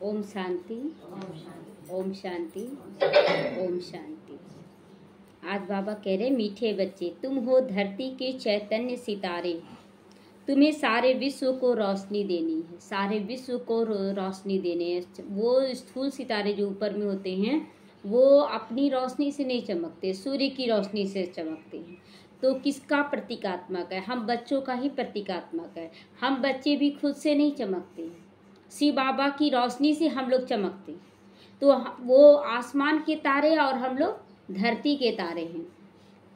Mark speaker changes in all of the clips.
Speaker 1: ओम शांति, ओम शांति, ओम शांति। आज बाबा कह रहे मीठे बच्चे, तुम हो धरती के चैतन्य सितारे, तुम्हें सारे विश्व को रोशनी देनी है, सारे विश्व को रोशनी देने है। वो स्थूल सितारे जो ऊपर में होते हैं वो अपनी रोशनी से नहीं चमकते, सूर्य की रोशनी से चमकते हैं। तो किसका प्रतीकात्मक है? हम बच्चों का ही प्रतीकात्मक है। हम बच्चे भी खुद से नहीं चमकते, शिव बाबा की रोशनी से हम लोग चमकते। तो वो आसमान के तारे और हम लोग धरती के तारे हैं।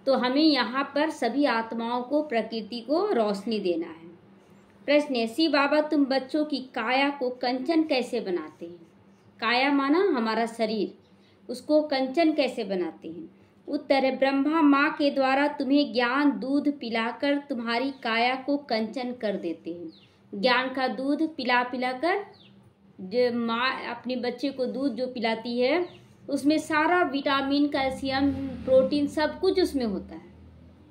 Speaker 1: तो हमें यहाँ पर सभी आत्माओं को, प्रकृति को रोशनी देना है। प्रश्न है, शिव बाबा तुम बच्चों की काया को कंचन कैसे बनाते हैं? काया माना हमारा शरीर, उसको कंचन कैसे बनाते हैं? उत्तर है, ब्रह्मा माँ के द्वारा तुम्हें ज्ञान दूध पिलाकर तुम्हारी काया को कंचन कर देते हैं। ज्ञान का दूध पिला कर, जो माँ अपने बच्चे को दूध जो पिलाती है उसमें सारा विटामिन, कैल्शियम, प्रोटीन सब कुछ उसमें होता है,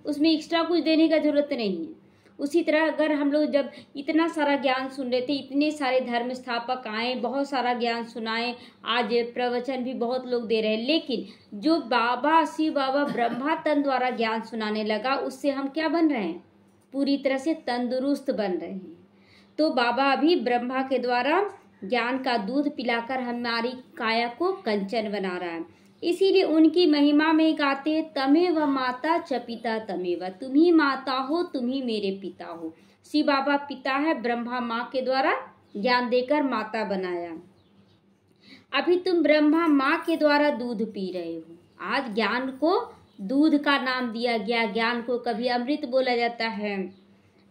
Speaker 1: उसमें एक्स्ट्रा कुछ देने का जरूरत नहीं है। उसी तरह अगर हम लोग जब इतना सारा ज्ञान सुन रहे थे, इतने सारे धर्म स्थापक आए, बहुत सारा ज्ञान सुनाए, आज प्रवचन भी बहुत लोग दे रहे हैं, लेकिन जो बाबा, शिव बाबा ब्रह्मा तन द्वारा ज्ञान सुनाने लगा, उससे हम क्या बन रहे हैं? पूरी तरह से तंदुरुस्त बन रहे हैं। तो बाबा अभी ब्रह्मा के द्वारा ज्ञान का दूध पिलाकर हमारी काया को कंचन बना रहा है। इसीलिए उनकी महिमा में गाते हैं, तमेव माता च पिता तमेव, तुम ही माता हो, तुम ही मेरे पिता हो। शिव बाबा पिता है, ब्रह्मा माँ के द्वारा ज्ञान देकर माता बनाया। अभी तुम ब्रह्मा माँ के द्वारा दूध पी रहे हो। आज ज्ञान को दूध का नाम दिया गया, ज्ञान को कभी अमृत बोला जाता है,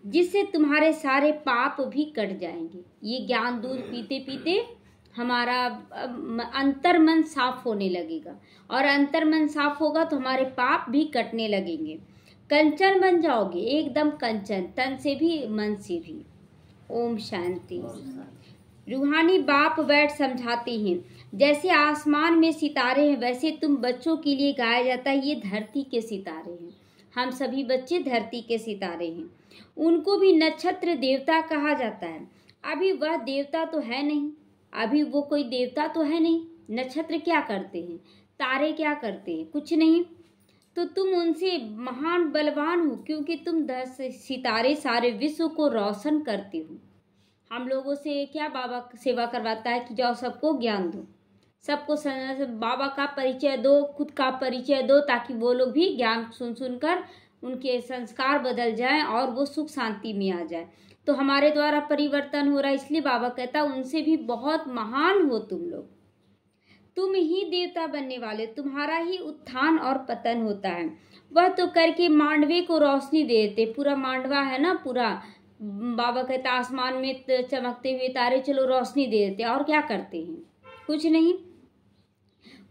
Speaker 1: जिससे तुम्हारे सारे पाप भी कट जाएंगे। ये ज्ञान दूध पीते पीते हमारा अंतर मन साफ होने लगेगा, और अंतर मन साफ होगा तो हमारे पाप भी कटने लगेंगे। कंचन बन जाओगे, एकदम कंचन, तन से भी मन से भी। ओम शांति। रूहानी बाप बैठ समझाते हैं, जैसे आसमान में सितारे हैं वैसे तुम बच्चों के लिए गाया जाता है, ये धरती के सितारे हैं। हम सभी बच्चे धरती के सितारे हैं। उनको भी नक्षत्र देवता कहा जाता है। अभी वह देवता तो है नहीं, अभी वो कोई देवता तो है नहीं। नक्षत्र क्या करते हैं? तारे क्या करते हैं? कुछ नहीं। तो तुम उनसे महान बलवान हो, क्योंकि तुम 10 सितारे सारे विश्व को रोशन करते हो। हम लोगों से क्या बाबा सेवा करवाता है कि जाओ सबको ज्ञान दो, सबको बाबा का परिचय दो, खुद का परिचय दो, ताकि वो लोग भी ज्ञान सुन सुनकर उनके संस्कार बदल जाएं और वो सुख शांति में आ जाए। तो हमारे द्वारा परिवर्तन हो रहा है, इसलिए बाबा कहता उनसे भी बहुत महान हो तुम लोग। तुम ही देवता बनने वाले, तुम्हारा ही उत्थान और पतन होता है। वह तो करके मांडवे को रोशनी देते, पूरा मांडवा है ना पूरा, बाबा कहता आसमान में चमकते हुए तारे, चलो रोशनी दे देते। और क्या करते हैं? कुछ नहीं।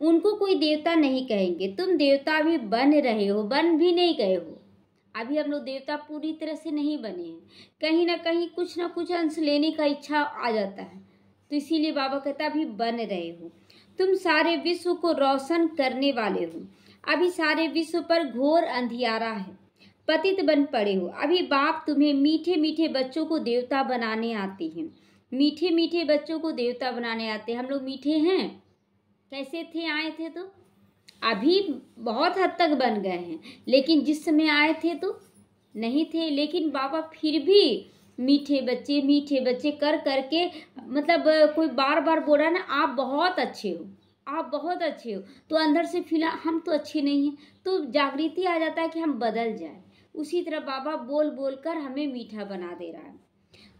Speaker 1: उनको कोई देवता नहीं कहेंगे। तुम देवता भी बन रहे हो, बन भी नहीं गए हो। अभी हम लोग देवता पूरी तरह से नहीं बने हैं, कहीं ना कहीं कुछ ना कुछ अंश लेने का इच्छा आ जाता है। तो इसीलिए बाबा कहता अभी बन रहे हो। तुम सारे विश्व को रोशन करने वाले हो। अभी सारे विश्व पर घोर अंधियारा है, पतित बन पड़े हो। अभी बाप तुम्हें मीठे मीठे बच्चों को देवता बनाने आते हैं। मीठे मीठे बच्चों को देवता बनाने आते हैं। हम लोग मीठे हैं? कैसे थे आए थे? तो अभी बहुत हद तक बन गए हैं, लेकिन जिस समय आए थे तो नहीं थे। लेकिन बाबा फिर भी मीठे बच्चे कर करके, मतलब कोई बार बार बोल रहा है ना, आप बहुत अच्छे हो, आप बहुत अच्छे हो, तो अंदर से फिलहाल हम तो अच्छे नहीं हैं, तो जागृति आ जाता है कि हम बदल जाए। उसी तरह बाबा बोल बोल कर हमें मीठा बना दे रहा है।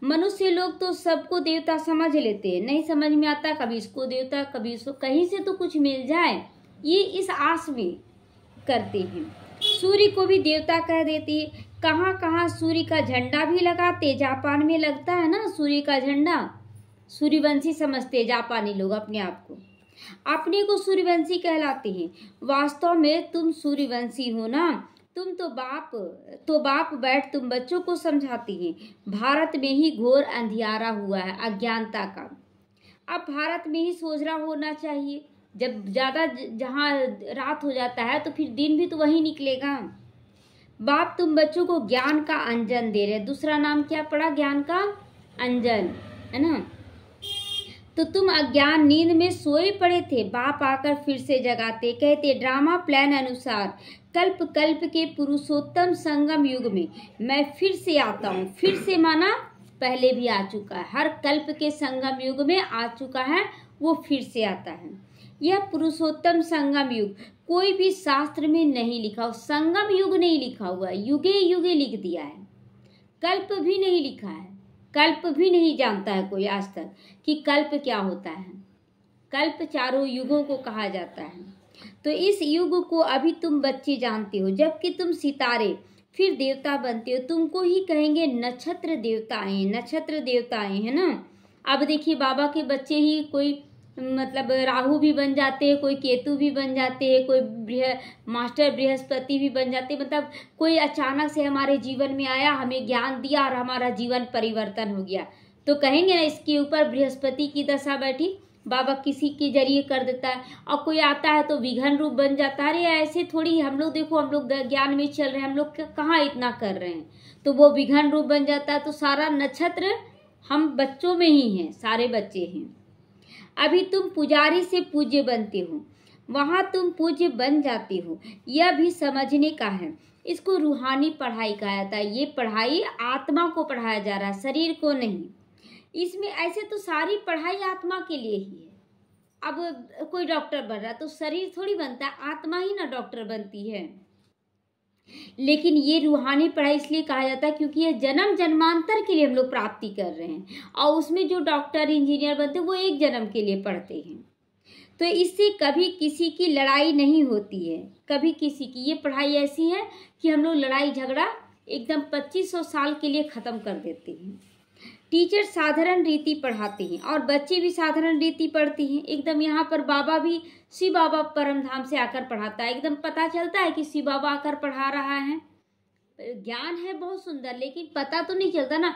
Speaker 1: मनुष्य लोग तो सबको देवता समझ लेते हैं, नहीं समझ में आता, कभी इसको देवता कभी इसको, कहीं से तो कुछ मिल जाए, ये इस आस में करते हैं। सूर्य को भी देवता कह देती है। कहाँ कहाँ सूर्य का झंडा भी लगाते, जापान में लगता है ना सूर्य का झंडा। सूर्यवंशी समझते हैं जापानी लोग अपने आप को, अपने को सूर्यवंशी कहलाते हैं। वास्तव में तुम सूर्यवंशी हो ना। तुम तो बाप बैठ तुम बच्चों को समझाती हैं। भारत में ही घोर अंधियारा हुआ है अज्ञानता का। अब भारत में ही सोचना होना चाहिए। जब ज़्यादा जहाँ रात हो जाता है तो फिर दिन भी तो वही निकलेगा। बाप तुम बच्चों को ज्ञान का अंजन दे रहे। दूसरा नाम क्या पड़ा? ज्ञान का अंजन, है ना। तो तुम अज्ञान नींद में सोए पड़े थे। बाप आकर फिर से जगाते, कहते ड्रामा प्लान अनुसार कल्प कल्प के पुरुषोत्तम संगम युग में मैं फिर से आता हूँ। फिर से माना पहले भी आ चुका है, हर कल्प के संगम युग में आ चुका है, वो फिर से आता है। यह पुरुषोत्तम संगम युग कोई भी शास्त्र में नहीं लिखा, संगम युग नहीं लिखा हुआ, युगे युगे लिख दिया है। कल्प भी नहीं लिखा है, कल्प भी नहीं जानता है कोई आज तक कि कल्प क्या होता है। कल्प चारों युगों को कहा जाता है। तो इस युग को अभी तुम बच्चे जानते हो, जबकि तुम सितारे फिर देवता बनते हो। तुमको ही कहेंगे नक्षत्र देवताएं, नक्षत्र देवताएं, है ना। अब देखिए बाबा के बच्चे ही कोई मतलब राहु भी बन जाते हैं, कोई केतु भी बन जाते हैं, कोई मास्टर बृहस्पति भी बन जाते हैं। मतलब कोई अचानक से हमारे जीवन में आया, हमें ज्ञान दिया और हमारा जीवन परिवर्तन हो गया, तो कहेंगे ना इसके ऊपर बृहस्पति की दशा बैठी, बाबा किसी के जरिए कर देता है। और कोई आता है तो विघन रूप बन जाता है। अरे ऐसे थोड़ी, हम लोग देखो, हम लोग ज्ञान में चल रहे हैं, हम लोग कहाँ इतना कर रहे हैं, तो वो विघन रूप बन जाता है। तो सारा नक्षत्र हम बच्चों में ही हैं, सारे बच्चे हैं। अभी तुम पुजारी से पूज्य बनते हो, वहां तुम पूज्य बन जाते हो। यह भी समझने का है। इसको रूहानी पढ़ाई कहा जाता है। ये पढ़ाई आत्मा को पढ़ाया जा रहा है, शरीर को नहीं। इसमें ऐसे तो सारी पढ़ाई आत्मा के लिए ही है। अब कोई डॉक्टर बन रहा है तो शरीर थोड़ी बनता है, आत्मा ही ना डॉक्टर बनती है। लेकिन ये रूहानी पढ़ाई इसलिए कहा जाता है क्योंकि ये जन्म जन्मांतर के लिए हम लोग प्राप्ति कर रहे हैं, और उसमें जो डॉक्टर इंजीनियर बनते हैं वो एक जन्म के लिए पढ़ते हैं। तो इससे कभी किसी की लड़ाई नहीं होती है, कभी किसी की। ये पढ़ाई ऐसी है कि हम लोग लड़ाई झगड़ा एकदम 2500 साल के लिए ख़त्म कर देते हैं। टीचर साधारण रीति पढ़ाते हैं और बच्चे भी साधारण रीति पढ़ते हैं। एकदम यहाँ पर बाबा भी, शिव बाबा परम धाम से आकर पढ़ाता है। एकदम पता चलता है कि शिव बाबा आकर पढ़ा रहा है। ज्ञान है बहुत सुंदर, लेकिन पता तो नहीं चलता ना,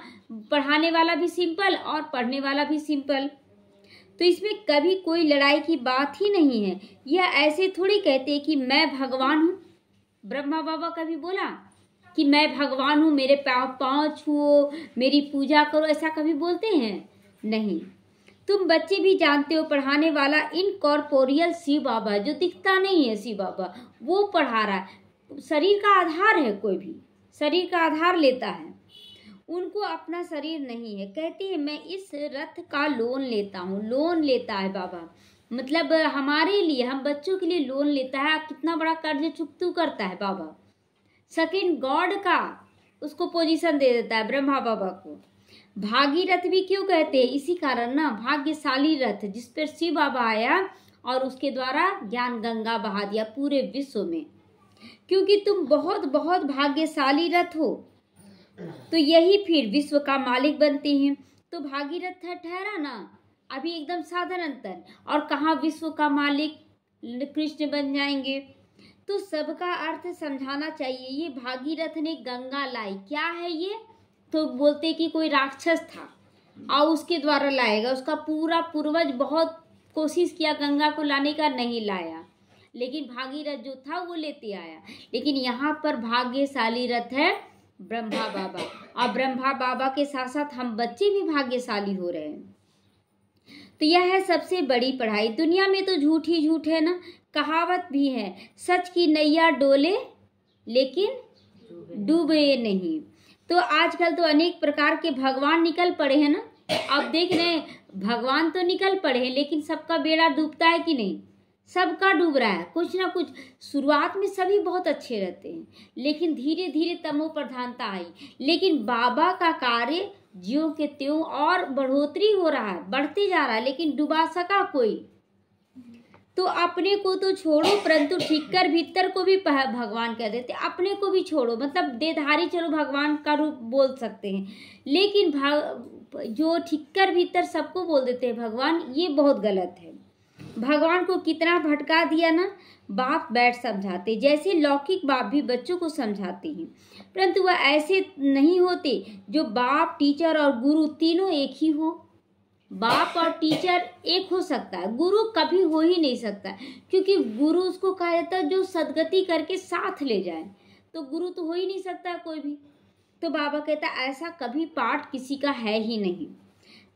Speaker 1: पढ़ाने वाला भी सिंपल और पढ़ने वाला भी सिंपल। तो इसमें कभी कोई लड़ाई की बात ही नहीं है। यह ऐसे थोड़ी कहते कि मैं भगवान हूँ। ब्रह्मा बाबा कभी बोला कि मैं भगवान हूँ, मेरे पाँव छुओ, मेरी पूजा करो, ऐसा कभी बोलते हैं? नहीं। तुम बच्चे भी जानते हो पढ़ाने वाला इनकॉर्पोरियल शिव बाबा, जो दिखता नहीं है शिव बाबा, वो पढ़ा रहा है। शरीर का आधार है, कोई भी शरीर का आधार लेता है, उनको अपना शरीर नहीं है। कहते हैं मैं इस रथ का लोन लेता हूँ। लोन लेता है बाबा, मतलब हमारे लिए, हम बच्चों के लिए लोन लेता है। कितना बड़ा कर्ज चुकतू करता है बाबा। सेकंड गॉड का उसको पोजीशन दे देता है ब्रह्मा बाबा को। भागीरथ भी क्यों कहते हैं? इसी कारण ना, भाग्यशाली रथ जिस पर शिव बाबा आया और उसके द्वारा ज्ञान गंगा बहा दिया पूरे विश्व में, क्योंकि तुम बहुत बहुत भाग्यशाली रथ हो। तो यही फिर विश्व का मालिक बनते हैं। तो भागीरथ ठहरा ना अभी एकदम साधारण तर, और कहाँ विश्व का मालिक कृष्ण बन जाएंगे। तो सबका अर्थ समझाना चाहिए। ये भागीरथ ने गंगा लाई, क्या है ये? तो बोलते कि कोई राक्षस था और उसके द्वारा लाएगा। उसका पूरा पूर्वज बहुत कोशिश किया गंगा को लाने का, नहीं लाया, लेकिन भागीरथ जो था वो लेते आया। लेकिन यहाँ पर भाग्यशाली रथ है ब्रह्मा बाबा, और ब्रह्मा बाबा के साथ साथ हम बच्चे भी भाग्यशाली हो रहे हैं। तो यह है सबसे बड़ी पढ़ाई। दुनिया में तो झूठ ही झूठ है ना। कहावत भी है, सच की नैया डोले लेकिन डूबे नहीं। तो आजकल तो अनेक प्रकार के भगवान निकल पड़े हैं ना। अब देख रहे हैं भगवान तो निकल पड़े हैं, लेकिन सबका बेड़ा डूबता है कि नहीं? सबका डूब रहा है कुछ ना कुछ। शुरुआत में सभी बहुत अच्छे रहते हैं, लेकिन धीरे धीरे तमो प्रधानता आई। लेकिन बाबा का कार्य ज्यों के त्यों और बढ़ोतरी हो रहा है, बढ़ते जा रहा है, लेकिन डुबा सका कोई? तो अपने को तो छोड़ो, परंतु ठीकर भीतर को भी भगवान कह देते। अपने को भी छोड़ो, मतलब देहधारी चलो भगवान का रूप बोल सकते हैं, लेकिन जो ठीकर भीतर सबको बोल देते हैं भगवान, ये बहुत गलत है। भगवान को कितना भटका दिया ना। बाप बैठ समझाते, जैसे लौकिक बाप भी बच्चों को समझाते हैं, परंतु वह ऐसे नहीं होते जो बाप, टीचर और गुरु तीनों एक ही हो। बाप और टीचर एक हो सकता है, गुरु कभी हो ही नहीं सकता, क्योंकि गुरु उसको कहा जाता है जो सदगति करके साथ ले जाए। तो गुरु तो हो ही नहीं सकता कोई भी। तो बाबा कहता है ऐसा कभी पाठ किसी का है ही नहीं।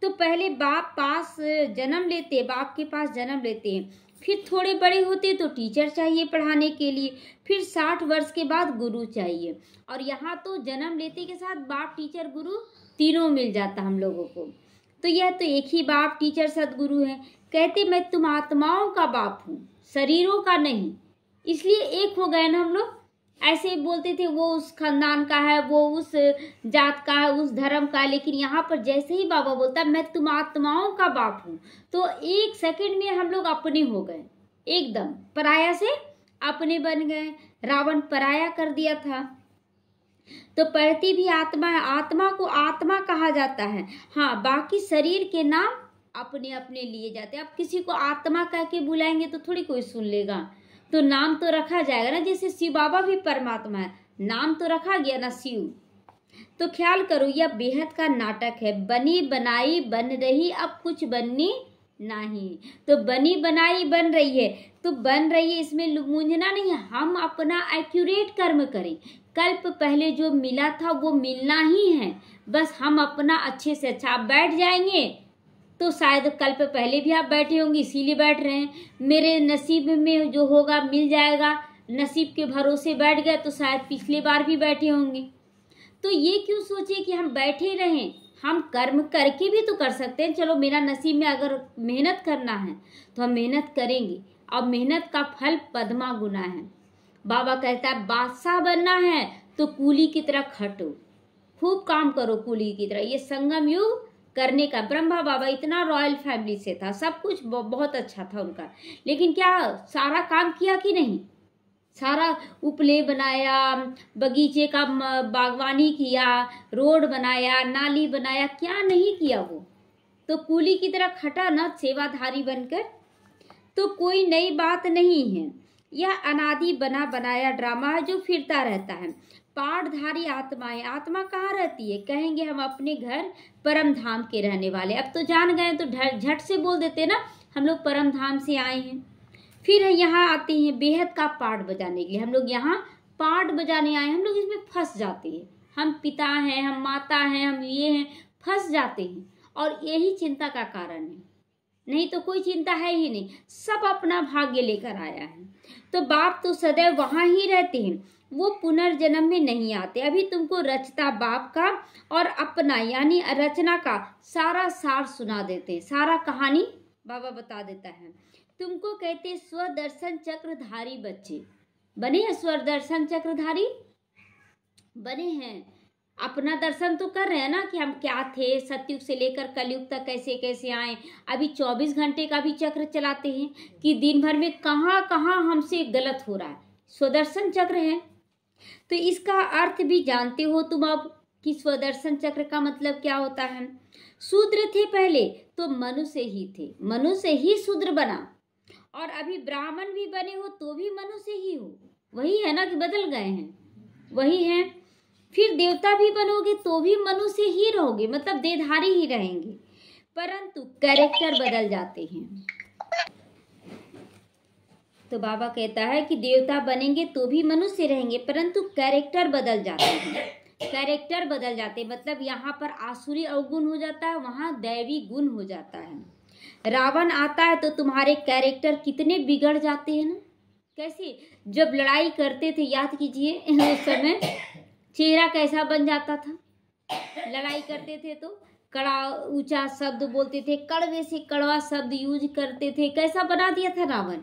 Speaker 1: तो पहले बाप पास जन्म लेते, बाप के पास जन्म लेते हैं, फिर थोड़े बड़े होते तो टीचर चाहिए पढ़ाने के लिए, फिर 60 वर्ष के बाद गुरु चाहिए। और यहाँ तो जन्म लेते के साथ बाप, टीचर, गुरु तीनों मिल जाता हम लोगों को। तो यह तो एक ही बाप, टीचर, सदगुरु है। कहते मैं तुम आत्माओं का बाप हूँ, शरीरों का नहीं, इसलिए एक हो गए ना हम लोग। ऐसे बोलते थे वो उस खानदान का है, वो उस जात का है, उस धर्म का है, लेकिन यहाँ पर जैसे ही बाबा बोलता मैं तुम आत्माओं का बाप हूँ, तो 1 सेकंड में हम लोग अपने हो गए, एकदम पराया से अपने बन गए। रावण पराया कर दिया था। तो पढ़ती भी आत्मा है, आत्मा को आत्मा कहा जाता है। हाँ, बाकी शरीर के नाम अपने अपने लिए जाते हैं। अब किसी को आत्मा कह के बुलाएंगे तो थोड़ी कोई सुन लेगा, तो नाम तो रखा जाएगा ना। जैसे शिव बाबा भी परमात्मा है, नाम तो रखा गया ना, शिव। तो ख्याल करो, यह बेहद का नाटक है। बनी बनाई बन रही, अब कुछ बननी नहीं। तो बनी बनाई बन रही है, तो बन रही है, इसमें मूंझना नहीं है। हम अपना एक्यूरेट कर्म करें। कल्प पहले जो मिला था वो मिलना ही है, बस हम अपना अच्छे से अच्छा। आप बैठ जाएंगे तो शायद कल्प पहले भी आप बैठे होंगे, इसीलिए बैठ रहे हैं। मेरे नसीब में जो होगा मिल जाएगा, नसीब के भरोसे बैठ गए तो शायद पिछली बार भी बैठे होंगे। तो ये क्यों सोचे कि हम बैठे रहें, हम कर्म करके भी तो कर सकते हैं। चलो मेरा नसीब में अगर मेहनत करना है तो हम मेहनत करेंगे, अब मेहनत का फल पद्मा गुना है। बाबा कहता है बादशाह बनना है तो कूली की तरह खटो, खूब काम करो कूली की तरह। ये संगम युग करने का। ब्रह्मा बाबा इतना रॉयल फैमिली से था, सब कुछ बहुत अच्छा था उनका, लेकिन क्या सारा काम किया कि नहीं? सारा उपले बनाया, बगीचे का बागवानी किया, रोड बनाया, नाली बनाया, क्या नहीं किया वो? तो कूली की तरह खटा ना, सेवाधारी बनकर। तो कोई नई बात नहीं है, यह अनादि बना बनाया ड्रामा है जो फिरता रहता है। पाठधारी आत्माएं, आत्मा कहाँ रहती है? कहेंगे हम अपने घर परम धाम के रहने वाले। अब तो जान गए तो झट से बोल देते ना, हम लोग परम धाम से आए हैं। फिर यहाँ आते हैं बेहद का पाठ बजाने के लिए। हम लोग यहाँ पाठ बजाने आए, हम लोग इसमें फंस जाते हैं। हम पिता हैं, हम माता हैं, हम ये हैं, फंस जाते हैं। और यही चिंता का कारण है, नहीं तो कोई चिंता है ही नहीं। सब अपना भाग्य लेकर आया है। तो बाप तो सदैव वहाँ ही रहते हैं, वो पुनर्जन्म में नहीं आते। अभी तुमको रचता बाप का और अपना यानी रचना का सारा सार सुना देते हैं, सारा कहानी बाबा बता देता है। तुमको कहते स्वदर्शन चक्रधारी बच्चे बने हैं। स्वदर्शन चक्रधारी बने हैं, अपना दर्शन तो कर रहे हैं ना कि हम क्या थे, सतयुग से लेकर कलयुग तक कैसे कैसे आए। अभी 24 घंटे का भी चक्र चलाते हैं कि दिन भर में कहाँ कहाँ हमसे गलत हो रहा है। स्वदर्शन चक्र है। तो इसका अर्थ भी जानते हो तुम अब कि स्वदर्शन चक्र का मतलब क्या होता है। शूद्र थे पहले तो मनुष्य ही थे, मनुष्य ही शूद्र बना। और अभी ब्राह्मण भी बने हो तो भी मनुष्य ही हो। वही है ना कि बदल गए हैं? वही है। फिर देवता भी बनोगे तो भी मनुष्य ही रहोगे, मतलब देहधारी ही रहेंगे, परंतु कैरेक्टर बदल जाते हैं। तो बाबा कहता है कि देवता बनेंगे तो भी मनुष्य रहेंगे, परंतु कैरेक्टर बदल जाते हैं। कैरेक्टर बदल जाते मतलब यहाँ पर आसुरी अवगुण हो जाता है, वहाँ दैवी गुण हो जाता है। रावण आता है तो तुम्हारे कैरेक्टर कितने बिगड़ जाते हैं ना। कैसे? जब लड़ाई करते थे, याद कीजिए उस समय चेहरा कैसा बन जाता था। लड़ाई करते थे तो कड़ा ऊंचा शब्द बोलते थे, कड़वे से कड़वा शब्द यूज करते थे। कैसा बना दिया था रावण।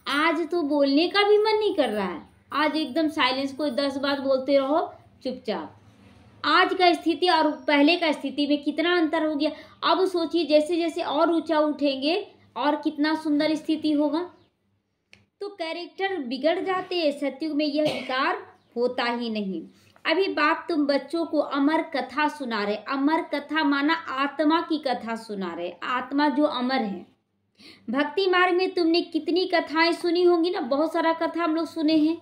Speaker 1: आज तो बोलने का भी मन नहीं कर रहा है। आज एकदम साइलेंस, कोई 10 बात बोलते रहो चुपचाप। आज का स्थिति और पहले का स्थिति में कितना अंतर हो गया। अब सोचिए जैसे जैसे और ऊंचा उठेंगे और कितना सुंदर स्थिति होगा। तो कैरेक्टर बिगड़ जाते हैं। सतयुग में यह विकार होता ही नहीं। अभी बाप तुम बच्चों को अमर कथा सुना रहे। अमर कथा माना आत्मा की कथा सुना रहे, आत्मा जो अमर है। भक्ति मार्ग में तुमने कितनी कथाएं सुनी होंगी ना, बहुत सारा कथा हम लोग सुने हैं।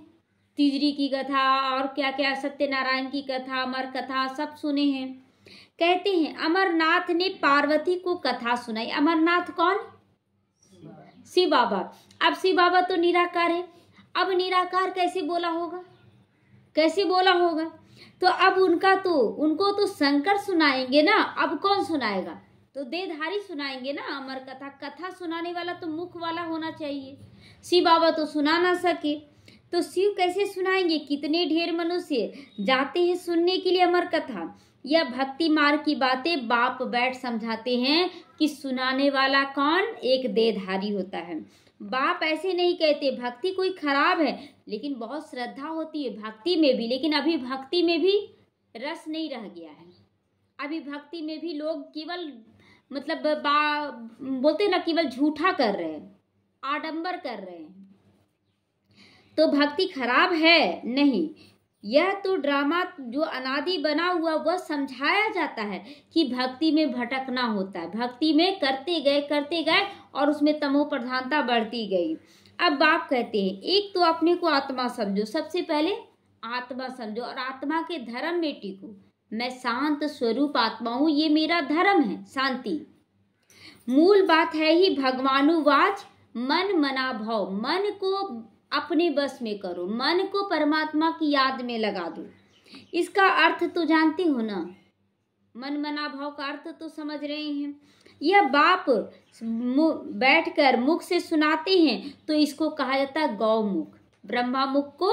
Speaker 1: तिजरी की कथा और क्या क्या, सत्यनारायण की कथा, अमर कथा सब सुने हैं। कहते हैं अमरनाथ ने पार्वती को कथा सुनाई। अमरनाथ कौन? शिव बाबा। अब शिव बाबा तो निराकार है, अब निराकार कैसे बोला होगा, कैसे बोला होगा? तो अब उनको तो शंकर सुनाएंगे ना। अब कौन सुनाएगा? तो देहधारी सुनाएंगे ना अमर कथा। कथा सुनाने वाला तो मुख वाला होना चाहिए। शिव बाबा तो सुना ना सके तो शिव कैसे सुनाएंगे? कितने ढेर मनुष्य जाते हैं सुनने के लिए अमर कथा। यह भक्ति मार्ग की बातें बाप बैठ समझाते हैं कि सुनाने वाला कौन? एक देहधारी होता है। बाप ऐसे नहीं कहते भक्ति कोई खराब है, लेकिन बहुत श्रद्धा होती है भक्ति में भी, लेकिन अभी भक्ति में भी रस नहीं रह गया है। अभी भक्ति में भी लोग केवल मतलब बोलते ना, केवल झूठा कर रहे हैं, आडंबर कर रहे हैं। तो भक्ति खराब है नहीं, यह तो ड्रामा जो अनादि बना हुआ वह समझाया जाता है कि भक्ति में भटकना होता है। भक्ति में करते गए और उसमें तमो प्रधानता बढ़ती गई। अब बाप कहते हैं एक तो अपने को आत्मा समझो, सबसे पहले आत्मा समझो और आत्मा के धर्म में टिको। मैं शांत स्वरूप आत्मा हूं, ये मेरा धर्म है शांति। मूल बात है ही भगवानुवाच मन मना भाव। मन को अपने बस में करो, मन को परमात्मा की याद में लगा दो। इसका अर्थ तो जानते हो ना, मन मना भाव का अर्थ तो समझ रहे हैं। यह बाप बैठकर मुख से सुनाते हैं तो इसको कहा जाता है गौमुख। ब्रह्मा मुख को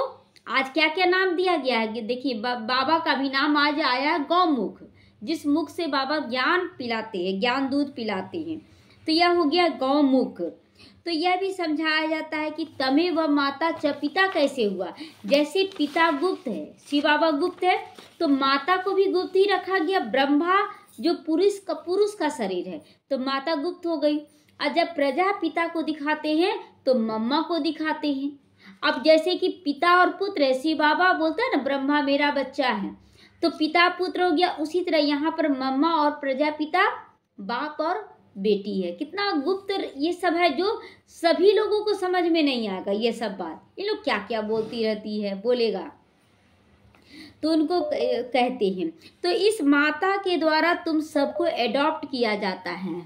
Speaker 1: आज क्या क्या नाम दिया गया है? देखिए बाबा का भी नाम आज आया है गौमुख, जिस मुख से बाबा ज्ञान पिलाते हैं, ज्ञान दूध पिलाते हैं। तो यह हो गया गौमुख। तो यह भी समझाया जाता है कि तमे व माता च, पिता कैसे हुआ? जैसे पिता गुप्त है, शिव बाबा गुप्त है, तो माता को भी गुप्त ही रखा गया। ब्रह्मा जो पुरुष का शरीर है तो माता गुप्त हो गई। और जब प्रजा पिता को दिखाते हैं तो मम्मा को दिखाते हैं। अब जैसे कि पिता और पुत्र है, शिव बाबा बोलते हैं ना ब्रह्मा मेरा बच्चा है, तो पिता पुत्र हो गया। उसी तरह यहाँ पर मम्मा और प्रजापिता बाप और बेटी है। कितना गुप्त ये सब है जो सभी लोगों को समझ में नहीं आएगा। ये सब बात ये लोग क्या क्या बोलती रहती है, बोलेगा तो उनको कहते हैं। तो इस माता के द्वारा तुम सबको एडॉप्ट किया जाता है।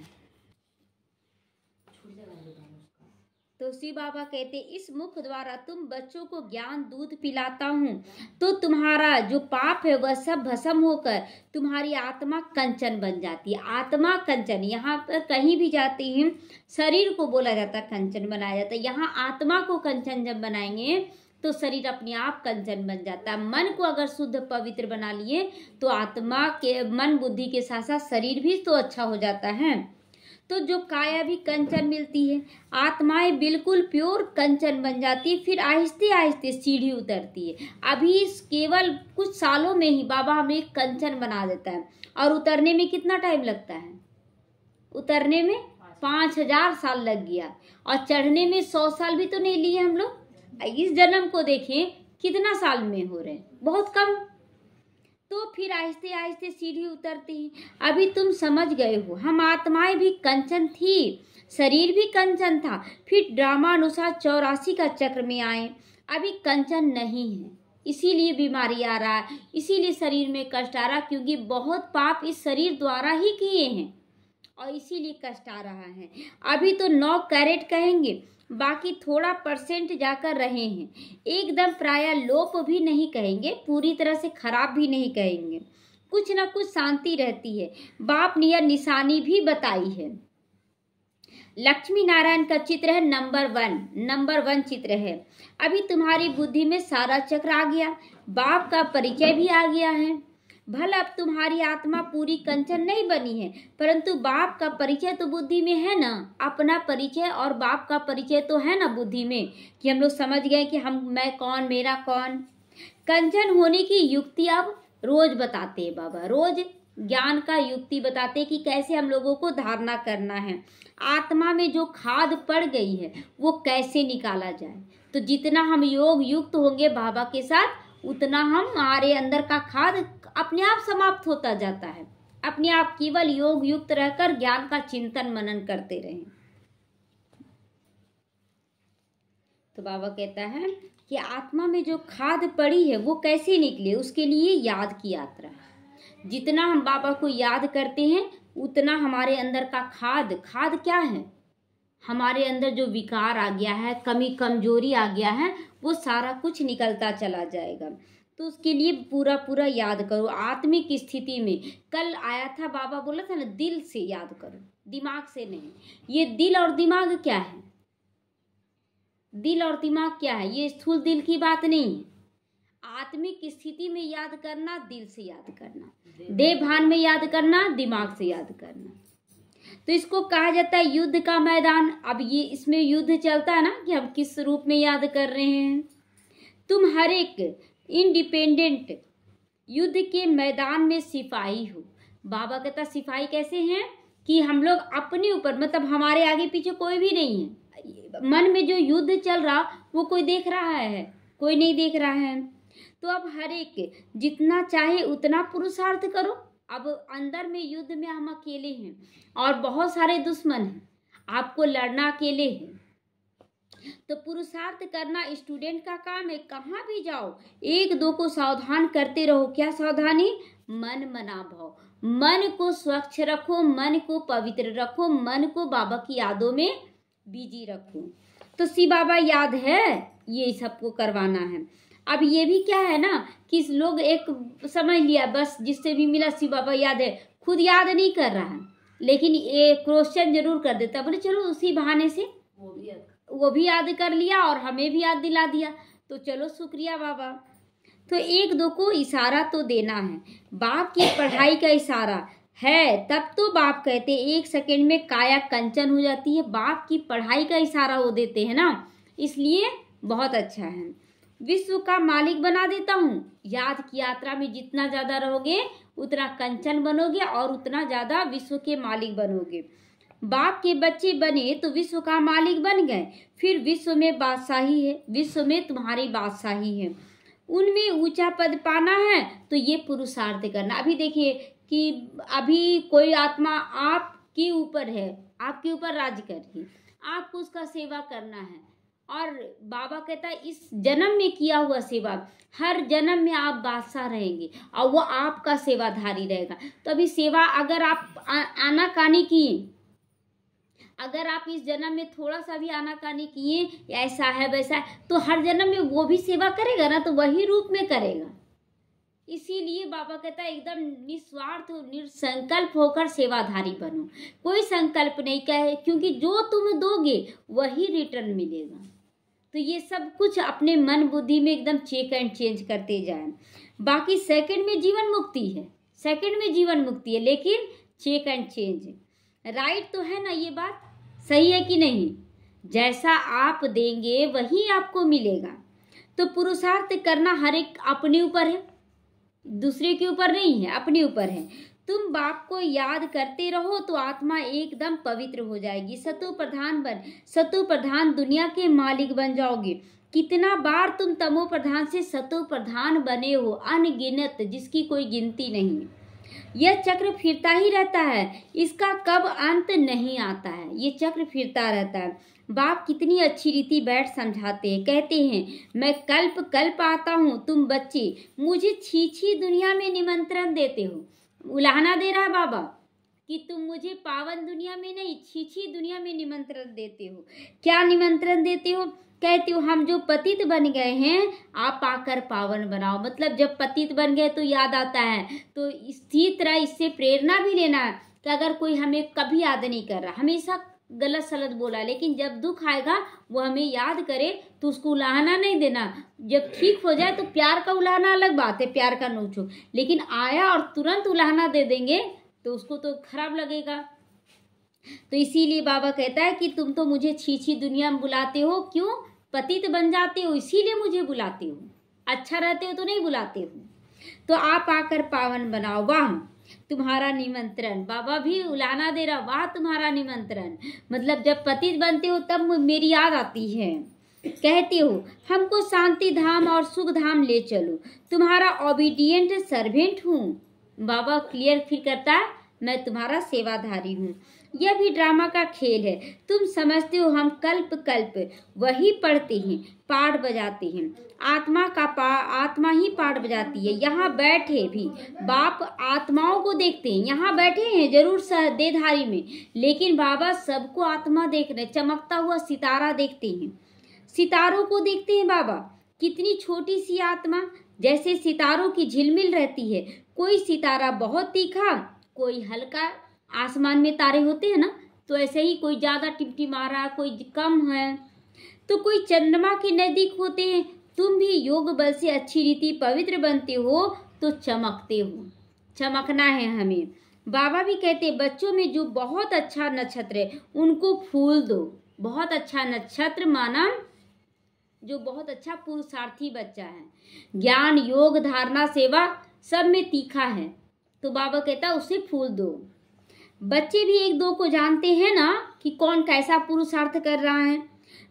Speaker 1: तो शिव बाबा कहते इस मुख द्वारा तुम बच्चों को ज्ञान दूध पिलाता हूँ, तो तुम्हारा जो पाप है वह सब भस्म होकर तुम्हारी आत्मा कंचन बन जाती है। आत्मा कंचन, यहाँ पर कहीं भी जाते हैं शरीर को बोला जाता है कंचन बनाया जाता है, यहाँ आत्मा को कंचन जब बनाएंगे तो शरीर अपने आप कंचन बन जाता है। मन को अगर शुद्ध पवित्र बना लिए तो आत्मा के मन बुद्धि के साथ साथ शरीर भी तो अच्छा हो जाता है। तो जो काया भी कंचन मिलती है, आत्माएं बिल्कुल प्योर कंचन बन जाती है। फिर आहिस्ते आहिस्ते सीढ़ी उतरती है। अभी केवल कुछ सालों में ही बाबा हमें एक कंचन बना देता है। और उतरने में कितना टाइम लगता है? उतरने में 5000 साल लग गया और चढ़ने में 100 साल भी तो नहीं लिए हम लोग। इस जन्म को देखें कितना साल में हो रहे हैं, बहुत कम। तो फिर आहिस्ते आहिस्ते सीढ़ी उतरती है। अभी तुम समझ गए हो, हम आत्माएं भी कंचन थी, शरीर भी कंचन था। फिर ड्रामा अनुसार 84 का चक्र में आए, अभी कंचन नहीं है, इसीलिए बीमारी आ रहा है, इसीलिए शरीर में कष्ट आ रहा, क्योंकि बहुत पाप इस शरीर द्वारा ही किए हैं और इसीलिए कष्ट आ रहा है। अभी तो 9 कैरेट कहेंगे, बाकी थोड़ा % जाकर रहे हैं। एकदम प्राय लोप भी नहीं कहेंगे, पूरी तरह से खराब भी नहीं कहेंगे, कुछ ना कुछ शांति रहती है। बाप ने यह निशानी भी बताई है। लक्ष्मी नारायण का चित्र है नंबर 1 चित्र है। अभी तुम्हारी बुद्धि में सारा चक्र आ गया, बाप का परिचय भी आ गया है। भला अब तुम्हारी आत्मा पूरी कंचन नहीं बनी है, परंतु बाप का परिचय तो बुद्धि में है ना। अपना परिचय और बाप का परिचय तो है ना बुद्धि में, कि हम लोग समझ गए कि मैं कौन, मेरा कौन। कंचन होने की युक्ति अब रोज बताते हैं बाबा, रोज ज्ञान का युक्ति बताते कि कैसे हम लोगों को धारणा करना है। आत्मा में जो खाद पड़ गई है वो कैसे निकाला जाए। तो जितना हम योग युक्त होंगे बाबा के साथ, उतना हमारे अंदर का खाद अपने आप समाप्त होता जाता है। अपने आप केवल योग युक्त रहकर ज्ञान का चिंतन मनन करते रहें। तो बाबा कहता है कि आत्मा में जो खाद पड़ी है वो कैसे निकले, उसके लिए याद की यात्रा है। जितना हम बाबा को याद करते हैं उतना हमारे अंदर का खाद क्या है, हमारे अंदर जो विकार आ गया है, कमी कमजोरी आ गया है, वो सारा कुछ निकलता चला जाएगा। तो उसके लिए पूरा पूरा याद करो आत्मिक स्थिति में। कल आया था बाबा बोला था ना, दिल से याद करो, दिमाग से नहीं। ये दिल और दिमाग क्या है? दिल और दिमाग क्या है? ये स्थूल दिल की बात नहीं है। आत्मिक स्थिति में याद करना, दिल से याद करना, देह भान में याद करना, दिमाग से याद करना। तो इसको कहा जाता है युद्ध का मैदान। अब ये इसमें युद्ध चलता है ना कि हम किस रूप में याद कर रहे हैं। तुम हर एक इंडिपेंडेंट युद्ध के मैदान में सिपाही हो। बाबा कहता सिपाही कैसे हैं कि हम लोग अपने ऊपर, मतलब हमारे आगे पीछे कोई भी नहीं है। मन में जो युद्ध चल रहा वो कोई देख रहा है? कोई नहीं देख रहा है। तो अब हर एक जितना चाहे उतना पुरुषार्थ करो। अब अंदर में युद्ध में हम अकेले हैं और बहुत सारे दुश्मन हैं, आपको लड़ना अकेले है। तो पुरुषार्थ करना स्टूडेंट का काम है। कहाँ भी जाओ एक दो को सावधान करते रहो। क्या सावधानी? मन मना भाव, मन को स्वच्छ रखो, मन को पवित्र रखो, मन को बाबा की यादों में बिजी रखो। तो शिव बाबा याद है, ये सबको करवाना है। अब ये भी क्या है ना कि लोग एक समझ लिया बस जिससे भी मिला शिव बाबा याद है, खुद याद नहीं कर रहा है, लेकिन ये क्वेश्चन जरूर कर देता, बोले चलो उसी बहाने से वो भी याद कर लिया और हमें भी याद दिला दिया, तो चलो शुक्रिया बाबा। तो एक दो को इशारा तो देना है। बाप की पढ़ाई का इशारा है तब तो बाप कहते 1 सेकंड में काया कंचन हो जाती है। बाप की पढ़ाई का इशारा वो देते हैं ना, इसलिए बहुत अच्छा है। विश्व का मालिक बना देता हूँ। याद की यात्रा में जितना ज़्यादा रहोगे उतना कंचन बनोगे और उतना ज़्यादा विश्व के मालिक बनोगे। बाप के बच्चे बने तो विश्व का मालिक बन गए, फिर विश्व में बादशाही है, विश्व में तुम्हारी बादशाही है। उनमें ऊंचा पद पाना है तो ये पुरुषार्थ करना। अभी देखिए कि अभी कोई आत्मा आपके ऊपर है, आपके ऊपर राज कर रही, आपको उसका सेवा करना है। और बाबा कहता है इस जन्म में किया हुआ सेवा हर जन्म में आप बादशाह रहेंगे और वो आपका सेवाधारी रहेगा। तो अभी सेवा अगर आप आनाकानी किए, अगर आप इस जन्म में थोड़ा सा भी आनाकानी किए, ऐसा है वैसा है, तो हर जन्म में वो भी सेवा करेगा ना, तो वही रूप में करेगा। इसीलिए बाबा कहता है एकदम निस्वार्थ निसंकल्प होकर सेवाधारी बनो। कोई संकल्प नहीं कहे, क्योंकि जो तुम दोगे वही रिटर्न मिलेगा। तो ये सब कुछ अपने मन बुद्धि में एकदम चेक एंड चेंज करते जाएं। बाकी सेकंड में जीवन मुक्ति है, सेकंड में जीवन मुक्ति है, लेकिन चेक एंड चेंज। राइट तो है ना, ये बात सही है कि नहीं? जैसा आप देंगे वही आपको मिलेगा। तो पुरुषार्थ करना हर एक अपने ऊपर है, दूसरे के ऊपर नहीं है, अपने ऊपर है। तुम बाप को याद करते रहो तो आत्मा एकदम पवित्र हो जाएगी। सतो प्रधान दुनिया के मालिक बन जाओगे। कितना बार तुम तमो प्रधान से सतो प्रधान बने हो, अनगिनत, जिसकी कोई गिनती नहीं। यह चक्र फिरता ही रहता है, इसका कब अंत नहीं आता है, ये चक्र फिरता रहता है। बाप कितनी अच्छी रीति बैठ समझाते हैं, कहते हैं मैं कल्प कल्प आता हूँ, तुम बच्चे मुझे छी दुनिया में निमंत्रण देते हो। उलाहना दे रहा है बाबा कि तुम मुझे पावन दुनिया में नहीं, छी दुनिया में निमंत्रण देते हो। क्या निमंत्रण देते हो? कहते हो हम जो पतित बन गए हैं आप आकर पावन बनाओ। मतलब जब पतित बन गए तो याद आता है, तो इसी तरह इससे प्रेरणा भी लेना है कि अगर कोई हमें कभी याद नहीं कर रहा, हमेशा गलत सलत बोला, लेकिन जब दुख आएगा वो हमें याद करे तो उसको उलाहना नहीं देना। जब ठीक हो जाए तो प्यार का उलाहना अलग बात है, प्यार का नोचो, लेकिन आया और तुरंत उलाहना दे देंगे तो उसको तो खराब लगेगा। तो इसीलिए बाबा कहता है कि तुम तो मुझे छी दुनिया में बुलाते हो, क्यों? पतित बन जाते हो इसीलिए मुझे बुलाते हो, अच्छा रहते हो तो नहीं बुलाते हो। तो आप आकर पावन बनाओ, वाह तुम्हारा निमंत्रण। बाबा भी उलाना दे रहा, वाह तुम्हारा निमंत्रण। मतलब जब पतित बनते हो तब मेरी याद आती है, कहते हो हमको शांति धाम और सुख धाम ले चलो, तुम्हारा ओबीडिएंट सर्वेंट हूँ। बाबा क्लियर फील करता है मैं तुम्हारा सेवाधारी हूँ। यह भी ड्रामा का खेल है, तुम समझते हो हम कल्प कल्प वही पढ़ते हैं, पाठ बजाते हैं, आत्मा ही पाठ बजाती है। यहाँ बैठे भी बाप आत्माओं को देखते हैं, यहाँ बैठे हैं जरूर देहधारी में, लेकिन बाबा सबको आत्मा देख रहे, चमकता हुआ सितारा देखते हैं, सितारों को देखते हैं बाबा। कितनी छोटी सी आत्मा जैसे सितारों की झिलमिल रहती है। कोई सितारा बहुत तीखा, कोई हल्का। आसमान में तारे होते हैं ना, तो ऐसे ही कोई ज्यादा टिमटिमा रहा, कोई कम है, तो कोई चंद्रमा के नजदीक होते हैं। तुम भी योग बल से अच्छी रीति पवित्र बनते हो तो चमकते हो। चमकना है हमें। बाबा भी कहते बच्चों में जो बहुत अच्छा नक्षत्र है उनको फूल दो। बहुत अच्छा नक्षत्र माना जो बहुत अच्छा पुरुषार्थी बच्चा है, ज्ञान योग धारणा सेवा सब में तीखा है, तो बाबा कहता है उसे फूल दो। बच्चे भी एक दो को जानते हैं ना कि कौन कैसा पुरुषार्थ कर रहा है।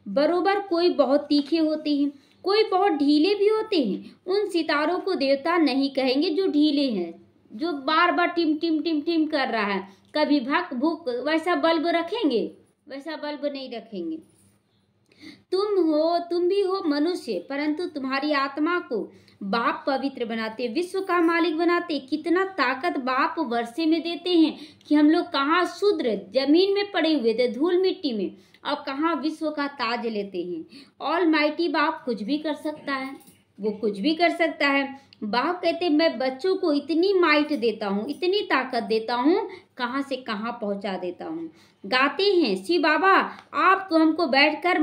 Speaker 1: बरोबर कोई बहुत तीखे होते हैं, कोई बहुत ढीले भी होते हैं। उन सितारों को देवता नहीं कहेंगे जो ढीले हैं, जो बार बार टिम टिम टिम टिम कर रहा है, कभी भक भुक, वैसा बल्ब रखेंगे? वैसा बल्ब नहीं रखेंगे। तुम भी हो मनुष्य, परंतु तुम्हारी आत्मा को बाप पवित्र बनाते, विश्व का मालिक बनाते। कितना ताकत बाप वर्षे में देते हैं कि हम लोग कहाँ शूद्र जमीन में पड़े हुए थे, धूल मिट्टी में, और कहाँ विश्व का ताज लेते हैं। ऑल माइटी बाप कुछ भी कर सकता है, वो कुछ भी कर सकता है। बाप कहते मैं बच्चों को इतनी माइट देता हूँ, इतनी ताकत देता हूँ, कहाँ से कहाँ पहुँचा देता हूँ। गाते हैं शिव बाबा आप तो हमको बैठकर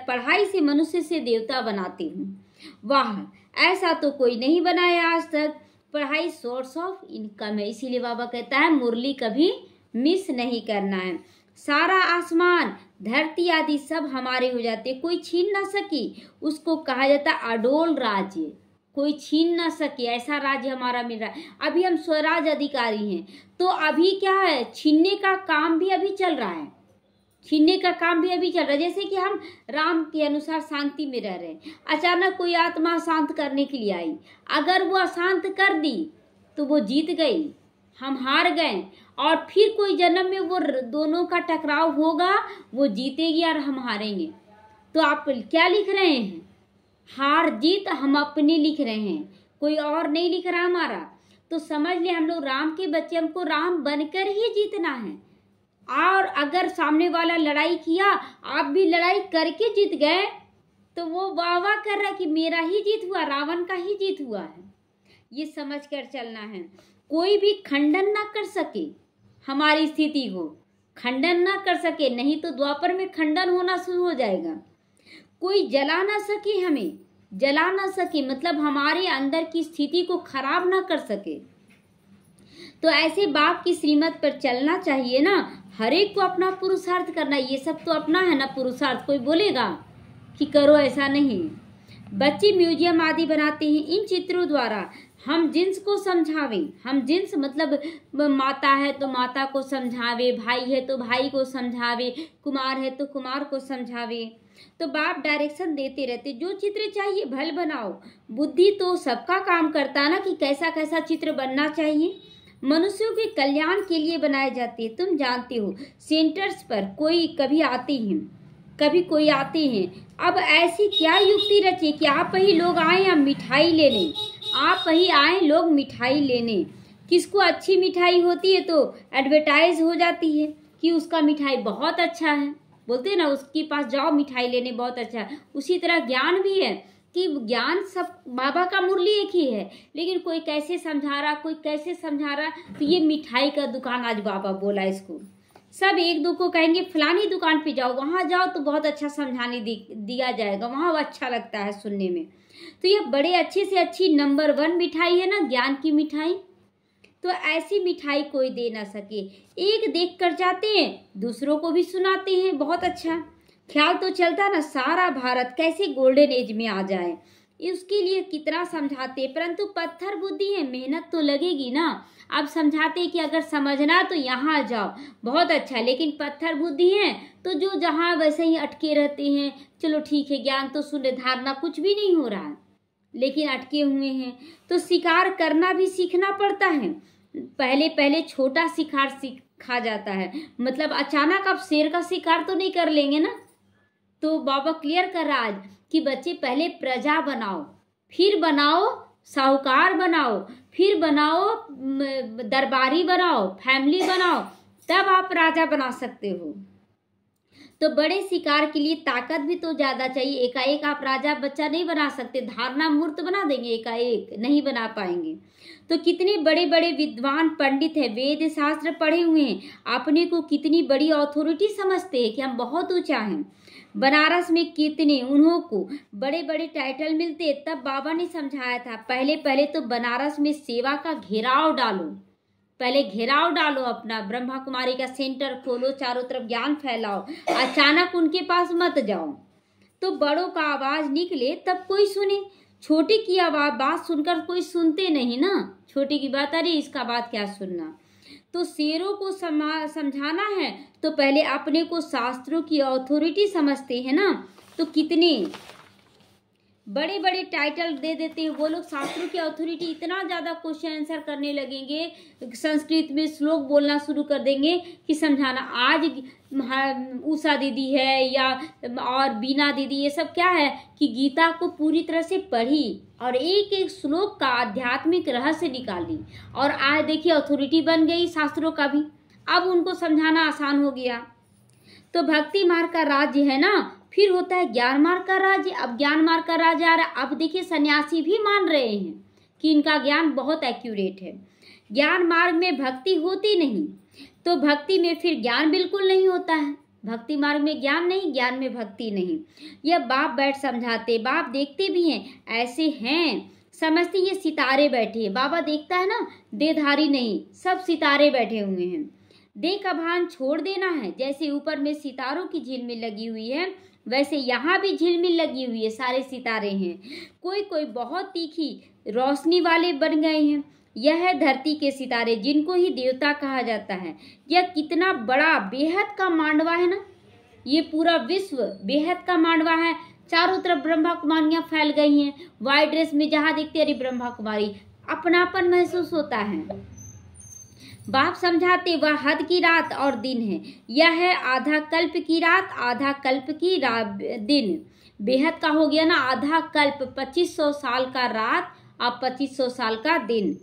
Speaker 1: पढ़ाई से मनुष्य से देवता बनाते हूँ। वाह, ऐसा तो कोई नहीं बनाया आज तक। पढ़ाई सोर्स ऑफ इनकम है, इसीलिए बाबा कहता है मुरली कभी मिस नहीं करना है। सारा आसमान धरती आदि सब हमारे हो जाते, कोई छीन ना सकी, उसको कहा जाता अडोल राज्य। कोई छीन ना सके, ऐसा राज्य हमारा मिल रहा है। अभी हम स्वराज अधिकारी हैं, तो अभी क्या है, छीनने का काम भी अभी चल रहा है, छीनने का काम भी अभी चल रहा है। जैसे कि हम राम के अनुसार शांति में रह रहे हैं, अचानक कोई आत्मा शांत करने के लिए आई, अगर वो अशांत कर दी तो वो जीत गई, हम हार गए। और फिर कोई जन्म में वो दोनों का टकराव होगा, वो जीतेगी और हम हारेंगे। तो आप क्या लिख रहे हैं? हार जीत हम अपने लिख रहे हैं, कोई और नहीं लिख रहा हमारा। तो समझ ले हम लोग राम के बच्चे, हमको राम बनकर ही जीतना है। और अगर सामने वाला लड़ाई किया, आप भी लड़ाई करके जीत गए, तो वो वाह वाह कर रहा है कि मेरा ही जीत हुआ, रावण का ही जीत हुआ है। ये समझ कर चलना है। कोई भी खंडन ना कर सके, हमारी स्थिति को खंडन ना कर सके, नहीं तो द्वापर में खंडन होना शुरू हो जाएगा। कोई जला ना सके, हमें जला ना सके, मतलब हमारे अंदर की स्थिति को खराब ना कर सके। तो ऐसे बाप की श्रीमत पर चलना चाहिए ना। हर एक को अपना पुरुषार्थ करना, ये सब तो अपना है ना पुरुषार्थ। कोई बोलेगा कि करो, ऐसा नहीं। बच्चे म्यूजियम आदि बनाते हैं, इन चित्रों द्वारा हम जिन्स को समझावे। हम जिन्स मतलब माता है तो माता को समझावे, भाई है तो भाई को समझावे, कुमार है तो कुमार को समझावे। तो बाप डायरेक्शन देते रहते, जो चित्र चाहिए भल बनाओ। बुद्धि तो सबका काम करता है ना कि कैसा कैसा चित्र बनना चाहिए। मनुष्यों के कल्याण के लिए बनाए जाते हैं। तुम जानते हो सेंटर्स पर कोई कभी आते हैं, कभी कोई आते हैं। अब ऐसी क्या युक्ति रचे कि आप ही लोग आए या मिठाई लेने, आप ही आए लोग मिठाई लेने। किसको अच्छी मिठाई होती है तो एडवर्टाइज हो जाती है कि उसका मिठाई बहुत अच्छा है, बोलते हैं ना उसके पास जाओ मिठाई लेने, बहुत अच्छा है। उसी तरह ज्ञान भी है कि ज्ञान सब, बाबा का मुरली एक ही है, लेकिन कोई कैसे समझा रहा, कोई कैसे समझा रहा। तो ये मिठाई का दुकान आज बाबा बोला इसको, सब एक दो को कहेंगे फलानी दुकान पे जाओ, वहाँ जाओ तो बहुत अच्छा समझाने दिया जाएगा, वहाँ अच्छा लगता है सुनने में। तो ये बड़े अच्छे से अच्छी नंबर 1 मिठाई है ना, ज्ञान की मिठाई। तो ऐसी मिठाई कोई दे ना सके। एक देख कर जाते हैं, दूसरों को भी सुनाते हैं, बहुत अच्छा। ख्याल तो चलता ना सारा भारत कैसे गोल्डन एज में आ जाए, उसके लिए कितना समझाते, परंतु पत्थर बुद्धि है, मेहनत तो लगेगी ना। अब समझाते कि अगर समझना तो यहाँ जाओ, बहुत अच्छा, लेकिन पत्थर बुद्धि है तो जो जहाँ वैसे ही अटके रहते हैं। चलो ठीक है, ज्ञान तो सुन, धारणा कुछ भी नहीं हो रहा है, लेकिन अटके हुए हैं। तो शिकार करना भी सीखना पड़ता है। पहले पहले छोटा शिकार सीखा जाता है, मतलब अचानक आप शेर का शिकार तो नहीं कर लेंगे ना। तो बाबा क्लियर कर रहा आज कि बच्चे पहले प्रजा बनाओ, फिर बनाओ साहूकार बनाओ, फिर बनाओ दरबारी बनाओ, फैमिली बनाओ, तब आप राजा बना सकते हो। तो बड़े शिकार के लिए ताकत भी तो ज्यादा चाहिए। एकाएक आप राजा बच्चा नहीं बना सकते, धारणा मूर्त बना देंगे, एकाएक नहीं बना पाएंगे। तो कितने बड़े बड़े विद्वान पंडित हैं, वेद शास्त्र पढ़े हुए हैं, अपने को कितनी बड़ी अथॉरिटी समझते हैं कि हम बहुत ऊंचा हैं। बनारस में कितने उन्हों को बड़े बड़े टाइटल मिलते। तब बाबा ने समझाया था, पहले पहले तो बनारस में सेवा का घेराव डालो, पहले घेराव डालो, अपना ब्रह्मा कुमारी का सेंटर खोलो, चारों तरफ ज्ञान फैलाओ, अचानक उनके पास मत जाओ। तो बड़ों का आवाज निकले तब कोई सुने, छोटे की आवाज बात सुनकर कोई सुनते नहीं ना, छोटे की बात, अरे इसका बात क्या सुनना। तो शेरों को समझाना है तो पहले अपने को शास्त्रों की अथॉरिटी समझते हैं ना। तो कितने बड़े बड़े टाइटल दे देते हैं वो लोग, शास्त्रों की अथॉरिटी, इतना ज़्यादा क्वेश्चन आंसर करने लगेंगे, संस्कृत में श्लोक बोलना शुरू कर देंगे कि समझाना। आज उषा दीदी है या और बीना दीदी, ये सब क्या है कि गीता को पूरी तरह से पढ़ी और एक एक श्लोक का आध्यात्मिक रहस्य निकाली, और आज देखिए अथॉरिटी बन गई शास्त्रों का भी, अब उनको समझाना आसान हो गया। तो भक्ति मार्ग का राज्य है ना, फिर होता है ज्ञान मार्ग का राज्य। अब ज्ञान मार्ग का राज्य आ रहा है। अब देखिए सन्यासी भी मान रहे हैं कि इनका ज्ञान बहुत एक्यूरेट है। ज्ञान मार्ग में भक्ति होती नहीं, तो भक्ति में फिर ज्ञान बिल्कुल नहीं होता है। भक्ति मार्ग में ज्ञान नहीं, ज्ञान में भक्ति नहीं। यह बाप बैठ समझाते, बाप देखते भी हैं, ऐसे हैं समझते ये सितारे बैठे हैं। बाबा देखता है ना, देहधारी नहीं, सब सितारे बैठे हुए हैं। देह का भान छोड़ देना है। जैसे ऊपर में सितारों की झिलमिल लगी हुई है, वैसे यहाँ भी झिलमिल लगी हुई है, सारे सितारे हैं। कोई कोई बहुत तीखी रोशनी वाले बन गए हैं। यह है धरती के सितारे, जिनको ही देवता कहा जाता है। यह कितना बड़ा बेहद का मांडवा है ना, ये पूरा विश्व बेहद का मांडवा है। चारों तरफ ब्रह्मा कुमारियां फैल गई हैं, व्हाइट ड्रेस में, जहाँ देखते अरे ब्रह्मा कुमारी, अपनापन महसूस होता है। बाप समझाते वह हद की रात और दिन है। यह है आधा कल्प की रात, आधा कल्प की दिन। बेहद का हो गया ना, आधा कल्प 2500 साल का रात और 2500 साल का दिन।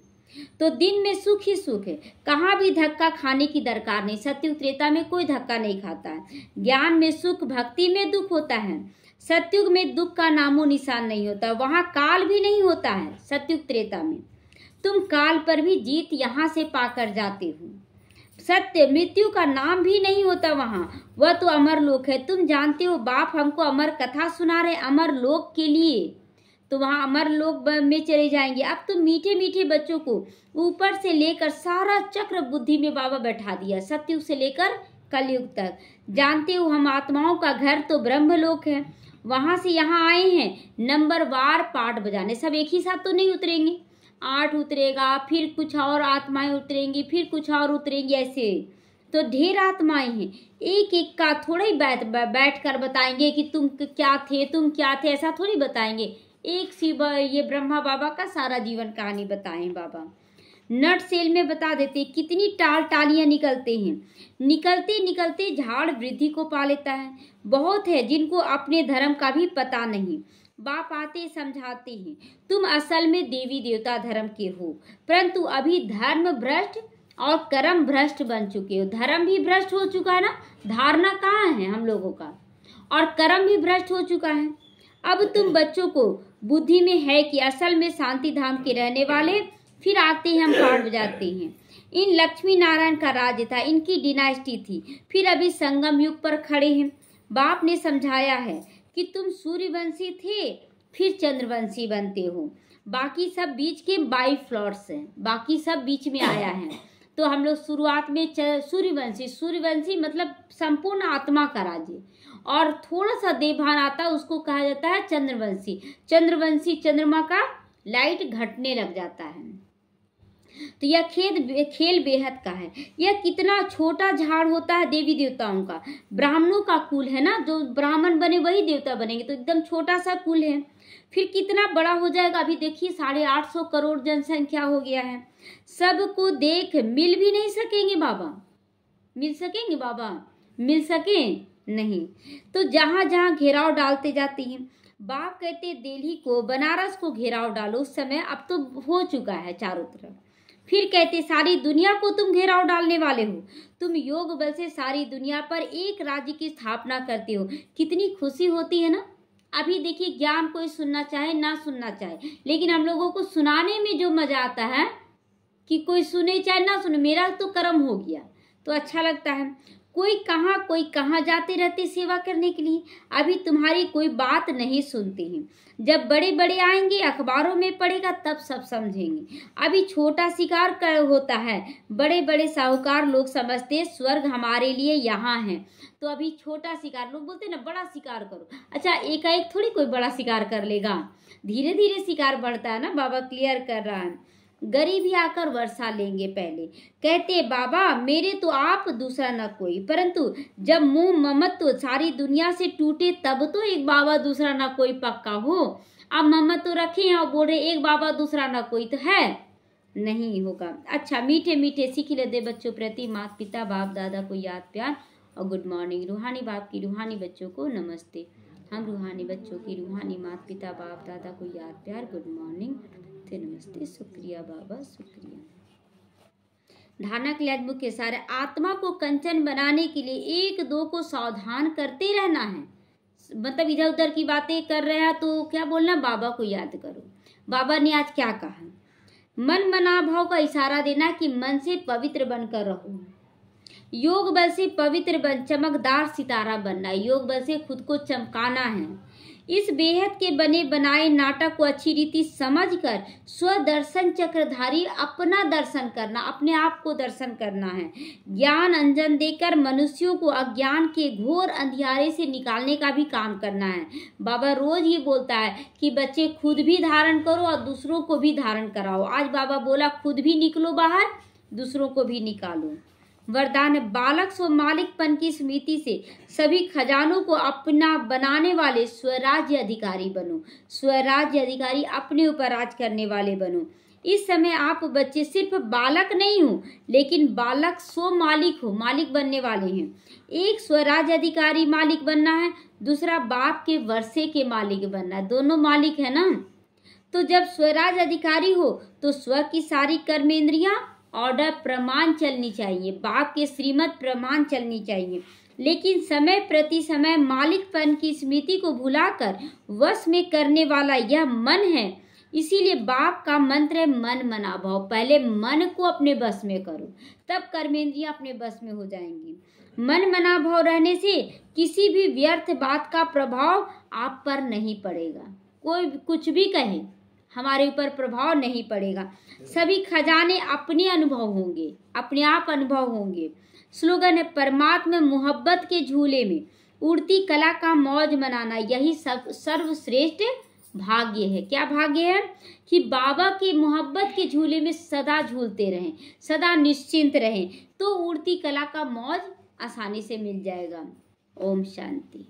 Speaker 1: तो दिन में सुख ही सुख है, कहाँ भी धक्का खाने की दरकार नहीं। सत्युग त्रेता में कोई धक्का नहीं खाता है। ज्ञान में सुख, भक्ति में दुख होता है। सत्युग में दुख का नामो निशान नहीं होता, वहाँ काल भी नहीं होता है। सत्युग त्रेता में तुम काल पर भी जीत यहाँ से पाकर जाते हो। सत्य मृत्यु का नाम भी नहीं होता वहाँ, वह तो अमर लोक है। तुम जानते हो बाप हमको अमर कथा सुना रहे अमर लोक के लिए, तो वहाँ अमर लोक में चले जाएंगे। अब तो मीठे मीठे बच्चों को ऊपर से लेकर सारा चक्र बुद्धि में बाबा बैठा दिया, सत्युग से लेकर कलयुग तक। जानते हो हम आत्माओं का घर तो ब्रह्मलोक है, वहाँ से यहाँ आए हैं नंबर वार पाठ बजाने। सब एक ही साथ तो नहीं उतरेंगे, 8 उतरेगा, फिर कुछ और आत्माएं उतरेंगी, फिर कुछ और उतरेंगी, ऐसे तो ढेर आत्माएं हैं। एक एक का थोड़ा ही बैठ कर बताएंगे कि तुम क्या थे, तुम क्या थे, ऐसा थोड़ी बताएंगे। एक शिव ये ब्रह्मा बाबा का सारा जीवन कहानी बताएं बाबा, नट सेल में बता देते। कितनी टालियां निकलते हैं, निकलते निकलते झाड़ वृद्धि को पा लेता है। बहुत है जिनको अपने धर्म का भी पता नहीं। बाप आते समझाते हैं, तुम असल में देवी देवता धर्म के हो, परंतु अभी धर्म भ्रष्ट और कर्म भ्रष्ट बन चुके हो। धर्म भी भ्रष्ट हो चुका है ना, धारणा कहाँ है हम लोगों का, और कर्म भी भ्रष्ट हो चुका है। अब तुम बच्चों को बुद्धि में है कि असल में शांति धाम के रहने वाले, फिर आते हैं हम पाठ बजाते हैं। इन लक्ष्मी नारायण का राज्य था, इनकी डिनास्टी थी, फिर अभी संगम युग पर खड़े हैं। बाप ने समझाया है कि तुम सूर्यवंशी थे, फिर चंद्रवंशी बनते हो। बाकी सब बीच के बाई फ्लोर्स हैं, बाकी सब बीच में आया है। तो हम लोग शुरुआत में सूर्यवंशी मतलब संपूर्ण आत्मा का राज्य, और थोड़ा सा देवभान आता है उसको कहा जाता है चंद्रवंशी। चंद्रवंशी चंद्रमा का लाइट घटने लग जाता है। तो यह खेल बेहद का है। यह कितना छोटा झाड़ होता है देवी देवताओं का। ब्राह्मणों का कुल है ना, जो ब्राह्मण बने वही देवता बनेंगे, तो एकदम छोटा सा कुल है। फिर कितना बड़ा हो जाएगा। अभी देखिए 850 करोड़ जनसंख्या हो गया है। सबको देख मिल भी नहीं सकेंगे बाबा, मिल सकेंगे बाबा, मिल सके नहीं। तो जहां जहां घेराव डालते जाते हैं। बाप कहते दिल्ली को बनारस को घेराव डालो। उस समय अब तो हो चुका है चारों तरफ, फिर कहते सारी दुनिया को तुम घेराव डालने वाले हो, तुम योग बल से सारी दुनिया पर एक राज्य की स्थापना करते हो। कितनी खुशी होती है ना। अभी देखिए ज्ञान कोई सुनना चाहे ना सुनना चाहे, लेकिन हम लोगों को सुनाने में जो मजा आता है कि कोई सुने चाहे ना सुने, मेरा तो कर्म हो गया तो अच्छा लगता है। कोई कहाँ जाते रहते सेवा करने के लिए, अभी तुम्हारी कोई बात नहीं सुनते हैं। जब बड़े बड़े आएंगे, अखबारों में पढ़ेगा, तब सब समझेंगे। अभी छोटा शिकार कर होता है, बड़े बड़े साहूकार लोग समझते हैं स्वर्ग हमारे लिए यहाँ है। तो अभी छोटा शिकार, लोग बोलते हैं ना बड़ा शिकार करो। अच्छा, एकाएक थोड़ी कोई बड़ा शिकार कर लेगा, धीरे धीरे शिकार बढ़ता है ना। बाबा क्लियर कर रहा है। गरीब ही आकर वर्षा लेंगे पहले, कहते बाबा मेरे तो आप दूसरा न कोई, परंतु जब मुंह ममत्व सारी दुनिया से टूटे तब तो एक बाबा दूसरा न कोई पक्का हो। अब ममत्व तो रखे हैं और बोल रहे एक बाबा दूसरा न कोई, तो है नहीं होगा। अच्छा, मीठे मीठे सीख लेते बच्चों प्रति माता पिता बाप दादा को याद प्यार और गुड मॉर्निंग। रूहानी बाप की रूहानी बच्चों को नमस्ते। हम रूहानी बच्चों की रूहानी माता पिता बाप दादा को याद प्यार गुड मॉर्निंग नमस्ते। शुक्रिया बाबा, शुक्रिया। धारणा के लिए मुख्य सारे आत्मा को कंचन बनाने के लिए एक दो को सावधान करते रहना है। मतलब इधर उधर की बातें कर रहे हैं तो क्या बोलना, बाबा को याद करो। बाबा ने आज क्या कहा, मन मना भाव का इशारा देना कि मन से पवित्र बनकर रहो। योग बल से पवित्र बन चमकदार सितारा बनना, योग बल से खुद को चमकाना है। इस बेहद के बने बनाए नाटक को अच्छी रीति समझकर स्वदर्शन चक्रधारी अपना दर्शन करना, अपने आप को दर्शन करना है। ज्ञान अंजन देकर मनुष्यों को अज्ञान के घोर अंधियारे से निकालने का भी काम करना है। बाबा रोज ये बोलता है कि बच्चे खुद भी धारण करो और दूसरों को भी धारण कराओ। आज बाबा बोला खुद भी निकलो बाहर, दूसरों को भी निकालो। वरदान, बालक स्व मालिकपन की स्मृति से सभी खजानों को अपना बनाने वाले स्वराज्य अधिकारी बनो। स्वराज्य अधिकारी, अपने ऊपर राज करने वाले बनो। इस समय आप बच्चे सिर्फ बालक नहीं हो, लेकिन बालक स्व मालिक हो, मालिक बनने वाले हैं। एक स्वराज्य अधिकारी मालिक बनना है, दूसरा बाप के वर्षे के मालिक बनना है। दोनों मालिक है ना। तो जब स्वराज्य अधिकारी हो तो स्व की सारी कर्मेंद्रियां ऑर्डर प्रमाण चलनी चाहिए, बाप के श्रीमत प्रमाण चलनी चाहिए। लेकिन समय प्रति समय मालिकपन की स्मृति को भुलाकर वश में करने वाला यह मन है। इसीलिए बाप का मंत्र है मन मना भाव। पहले मन को अपने बस में करो, तब कर्मेंद्रियां अपने बस में हो जाएंगी। मन मना भाव रहने से किसी भी व्यर्थ बात का प्रभाव आप पर नहीं पड़ेगा। कोई कुछ भी कहे, हमारे ऊपर प्रभाव नहीं पड़ेगा। सभी खजाने अपने अनुभव होंगे, अपने आप अनुभव होंगे। स्लोगन है, परमात्मा मोहब्बत के झूले में उड़ती कला का मौज मनाना, यही सर्वश्रेष्ठ भाग्य है। क्या भाग्य है कि बाबा के मोहब्बत के झूले में सदा झूलते रहें, सदा निश्चिंत रहें, तो उड़ती कला का मौज आसानी से मिल जाएगा। ओम शांति।